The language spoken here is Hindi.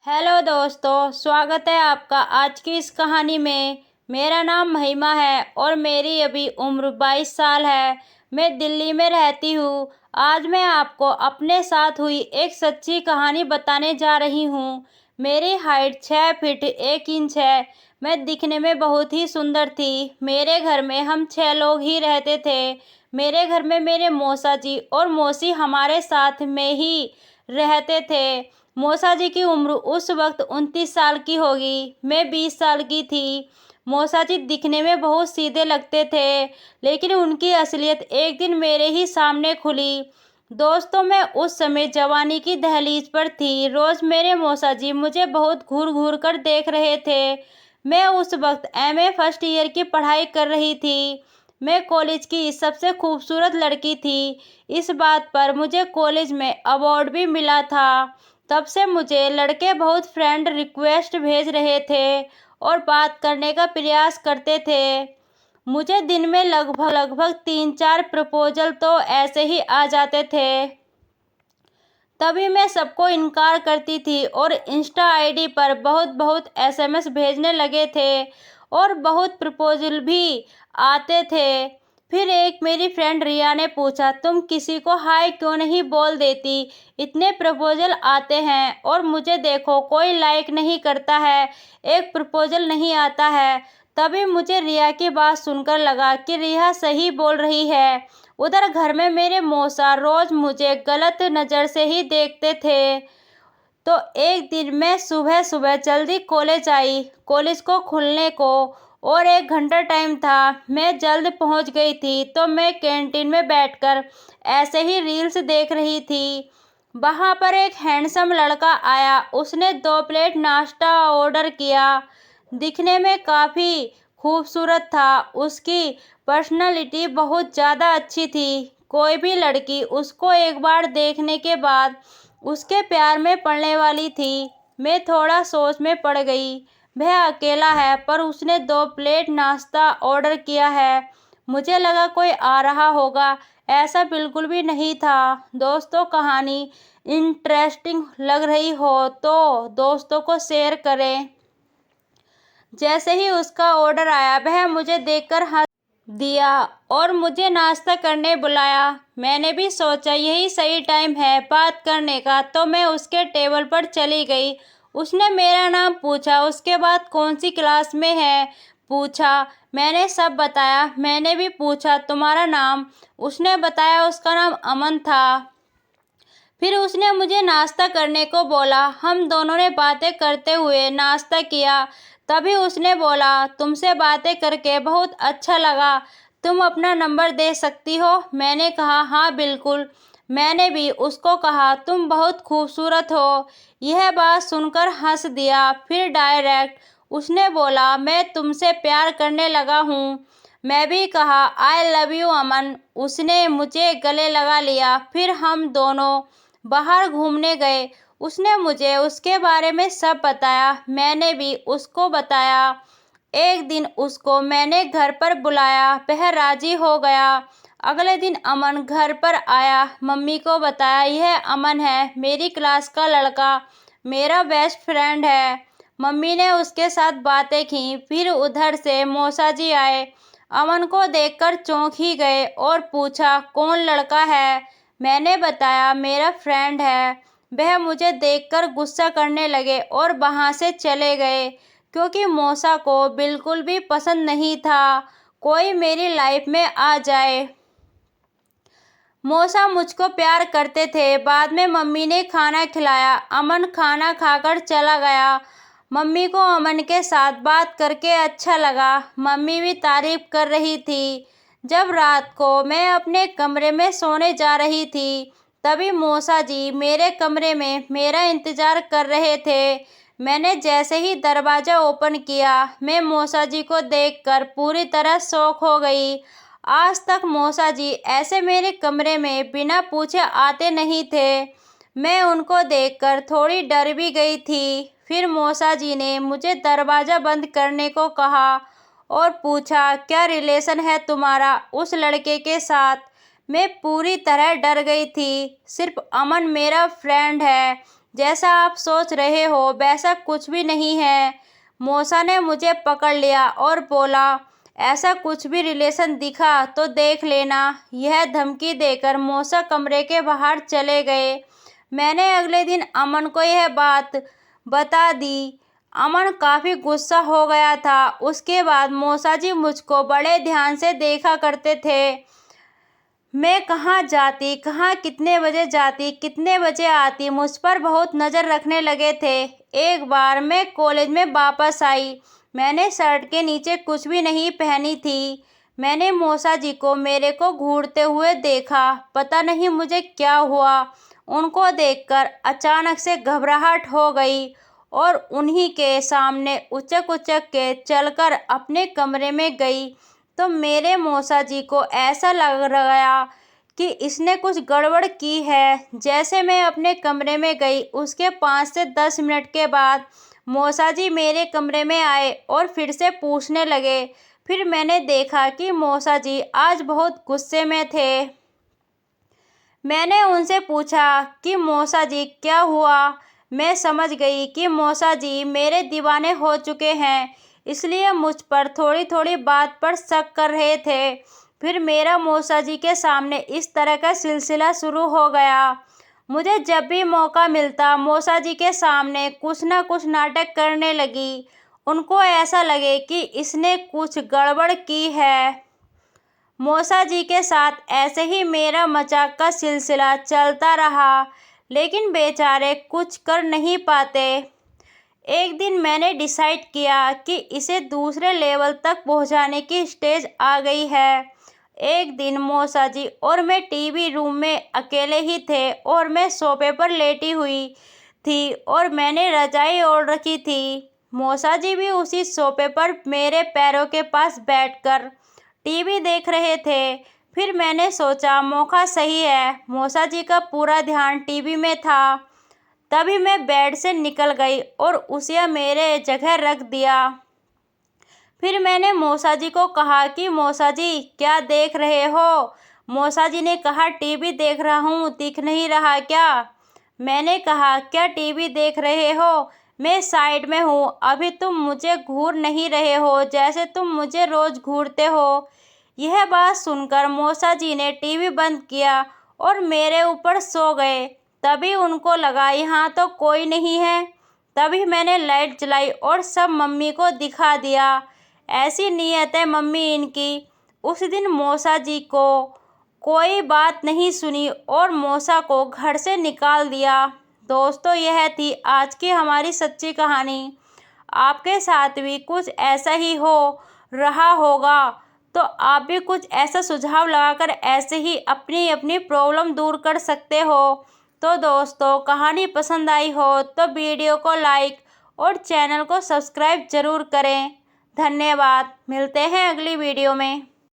हेलो दोस्तों, स्वागत है आपका आज की इस कहानी में। मेरा नाम महिमा है और मेरी अभी उम्र 22 साल है। मैं दिल्ली में रहती हूँ। आज मैं आपको अपने साथ हुई एक सच्ची कहानी बताने जा रही हूँ। मेरी हाइट 6 फीट 1 इंच है। मैं दिखने में बहुत ही सुंदर थी। मेरे घर में हम 6 लोग ही रहते थे। मेरे घर में मेरे मौसा जी और मौसी हमारे साथ में ही रहते थे। मौसा जी की उम्र उस वक्त 29 साल की होगी। मैं 20 साल की थी। मौसा जी दिखने में बहुत सीधे लगते थे, लेकिन उनकी असलियत एक दिन मेरे ही सामने खुली। दोस्तों, मैं उस समय जवानी की दहलीज पर थी। रोज मेरे मौसा जी मुझे बहुत घूर घूर कर देख रहे थे। मैं उस वक्त एमए फर्स्ट ईयर की पढ़ाई कर रही थी। मैं कॉलेज की सबसे खूबसूरत लड़की थी। इस बात पर मुझे कॉलेज में अवार्ड भी मिला था। तब से मुझे लड़के बहुत फ्रेंड रिक्वेस्ट भेज रहे थे और बात करने का प्रयास करते थे। मुझे दिन में लगभग लगभग 3-4 प्रपोजल तो ऐसे ही आ जाते थे। तभी मैं सबको इनकार करती थी और इंस्टा आईडी पर बहुत बहुत एसएमएस भेजने लगे थे और बहुत प्रपोजल भी आते थे। फिर एक मेरी फ्रेंड रिया ने पूछा, तुम किसी को हाय क्यों नहीं बोल देती? इतने प्रपोजल आते हैं और मुझे देखो कोई लाइक नहीं करता है, एक प्रपोजल नहीं आता है। तभी मुझे रिया की बात सुनकर लगा कि रिया सही बोल रही है। उधर घर में मेरे मौसा रोज मुझे गलत नज़र से ही देखते थे। तो एक दिन मैं सुबह सुबह जल्दी कॉलेज आई। कॉलेज को खुलने को और 1 घंटा टाइम था। मैं जल्द पहुंच गई थी तो मैं कैंटीन में बैठकर ऐसे ही रील्स देख रही थी। वहां पर एक हैंडसम लड़का आया। उसने 2 प्लेट नाश्ता ऑर्डर किया। दिखने में काफ़ी खूबसूरत था। उसकी पर्सनालिटी बहुत ज़्यादा अच्छी थी। कोई भी लड़की उसको एक बार देखने के बाद उसके प्यार में पड़ने वाली थी। मैं थोड़ा सोच में पड़ गई। वह अकेला है पर उसने 2 प्लेट नाश्ता ऑर्डर किया है। मुझे लगा कोई आ रहा होगा, ऐसा बिल्कुल भी नहीं था। दोस्तों, कहानी इंटरेस्टिंग लग रही हो तो दोस्तों को शेयर करें। जैसे ही उसका ऑर्डर आया, वह मुझे देखकर हंस दिया और मुझे नाश्ता करने बुलाया। मैंने भी सोचा यही सही टाइम है बात करने का, तो मैं उसके टेबल पर चली गई। उसने मेरा नाम पूछा, उसके बाद कौन सी क्लास में है पूछा। मैंने सब बताया। मैंने भी पूछा तुम्हारा नाम। उसने बताया उसका नाम अमन था। फिर उसने मुझे नाश्ता करने को बोला। हम दोनों ने बातें करते हुए नाश्ता किया। तभी उसने बोला, तुमसे बातें करके बहुत अच्छा लगा, तुम अपना नंबर दे सकती हो? मैंने कहा हाँ बिल्कुल। मैंने भी उसको कहा तुम बहुत खूबसूरत हो। यह बात सुनकर हंस दिया। फिर डायरेक्ट उसने बोला, मैं तुमसे प्यार करने लगा हूँ। मैं भी कहा आई लव यू अमन। उसने मुझे गले लगा लिया। फिर हम दोनों बाहर घूमने गए। उसने मुझे उसके बारे में सब बताया। मैंने भी उसको बताया। एक दिन उसको मैंने घर पर बुलाया, वह राजी हो गया। अगले दिन अमन घर पर आया। मम्मी को बताया यह अमन है, मेरी क्लास का लड़का, मेरा बेस्ट फ्रेंड है। मम्मी ने उसके साथ बातें की। फिर उधर से मौसा जी आए। अमन को देखकर चौंक ही गए और पूछा कौन लड़का है? मैंने बताया मेरा फ्रेंड है। वह मुझे देखकर गुस्सा करने लगे और वहाँ से चले गए, क्योंकि मौसा को बिल्कुल भी पसंद नहीं था कोई मेरी लाइफ में आ जाए। मौसा मुझको प्यार करते थे। बाद में मम्मी ने खाना खिलाया। अमन खाना खाकर चला गया। मम्मी को अमन के साथ बात करके अच्छा लगा। मम्मी भी तारीफ कर रही थी। जब रात को मैं अपने कमरे में सोने जा रही थी, तभी मौसा जी मेरे कमरे में मेरा इंतज़ार कर रहे थे। मैंने जैसे ही दरवाज़ा ओपन किया, मैं मौसा जी को देखकर पूरी तरह शॉक हो गई। आज तक मौसा जी ऐसे मेरे कमरे में बिना पूछे आते नहीं थे। मैं उनको देखकर थोड़ी डर भी गई थी। फिर मौसा जी ने मुझे दरवाज़ा बंद करने को कहा और पूछा क्या रिलेशन है तुम्हारा उस लड़के के साथ? मैं पूरी तरह डर गई थी। सिर्फ अमन मेरा फ्रेंड है, जैसा आप सोच रहे हो वैसा कुछ भी नहीं है। मौसा ने मुझे पकड़ लिया और बोला, ऐसा कुछ भी रिलेशन दिखा तो देख लेना। यह धमकी देकर मौसा कमरे के बाहर चले गए। मैंने अगले दिन अमन को यह बात बता दी। अमन काफ़ी गुस्सा हो गया था। उसके बाद मौसा जी मुझको बड़े ध्यान से देखा करते थे। मैं कहाँ जाती, कहाँ कितने बजे जाती, कितने बजे आती, मुझ पर बहुत नज़र रखने लगे थे। एक बार मैं कॉलेज में वापस आई। मैंने शर्ट के नीचे कुछ भी नहीं पहनी थी। मैंने मौसा जी को मेरे को घूरते हुए देखा। पता नहीं मुझे क्या हुआ। उनको देखकर अचानक से घबराहट हो गई और उन्हीं के सामने उचक उचक के चलकर अपने कमरे में गई तो मेरे मौसा जी को ऐसा लग गया कि इसने कुछ गड़बड़ की है। जैसे मैं अपने कमरे में गई उसके 5 से 10 मिनट के बाद मौसा जी मेरे कमरे में आए और फिर से पूछने लगे। फिर मैंने देखा कि मौसा जी आज बहुत गुस्से में थे। मैंने उनसे पूछा कि मौसा जी क्या हुआ। मैं समझ गई कि मौसा जी मेरे दीवाने हो चुके हैं, इसलिए मुझ पर थोड़ी थोड़ी बात पर शक कर रहे थे। फिर मेरा मौसा जी के सामने इस तरह का सिलसिला शुरू हो गया। मुझे जब भी मौका मिलता मौसा जी के सामने कुछ ना कुछ नाटक करने लगी। उनको ऐसा लगे कि इसने कुछ गड़बड़ की है। मौसा जी के साथ ऐसे ही मेरा मजाक का सिलसिला चलता रहा, लेकिन बेचारे कुछ कर नहीं पाते। एक दिन मैंने डिसाइड किया कि इसे दूसरे लेवल तक पहुंचाने की स्टेज आ गई है। एक दिन मौसा जी और मैं टीवी रूम में अकेले ही थे और मैं सोफे पर लेटी हुई थी और मैंने रजाई ओढ़ रखी थी। मौसा जी भी उसी सोफे पर मेरे पैरों के पास बैठकर टीवी देख रहे थे। फिर मैंने सोचा मौका सही है। मौसा जी का पूरा ध्यान टीवी में था। तभी मैं बेड से निकल गई और उसे मेरे जगह रख दिया। फिर मैंने मौसा जी को कहा कि मौसा जी क्या देख रहे हो। मौसा जी ने कहा टीवी देख रहा हूँ, दिख नहीं रहा क्या। मैंने कहा क्या टीवी देख रहे हो, मैं साइड में हूँ। अभी तुम मुझे घूर नहीं रहे हो जैसे तुम मुझे रोज़ घूरते हो। यह बात सुनकर मौसा जी ने टीवी बंद किया और मेरे ऊपर सो गए। तभी उनको लगा यहाँ तो कोई नहीं है। तभी मैंने लाइट जलाई और सब मम्मी को दिखा दिया। ऐसी नीयत है मम्मी इनकी। उस दिन मौसा जी को कोई बात नहीं सुनी और मौसा को घर से निकाल दिया। दोस्तों, यह थी आज की हमारी सच्ची कहानी। आपके साथ भी कुछ ऐसा ही हो रहा होगा तो आप भी कुछ ऐसा सुझाव लगाकर ऐसे ही अपनी अपनी प्रॉब्लम दूर कर सकते हो। तो दोस्तों, कहानी पसंद आई हो तो वीडियो को लाइक और चैनल को सब्सक्राइब ज़रूर करें। धन्यवाद। मिलते हैं अगली वीडियो में।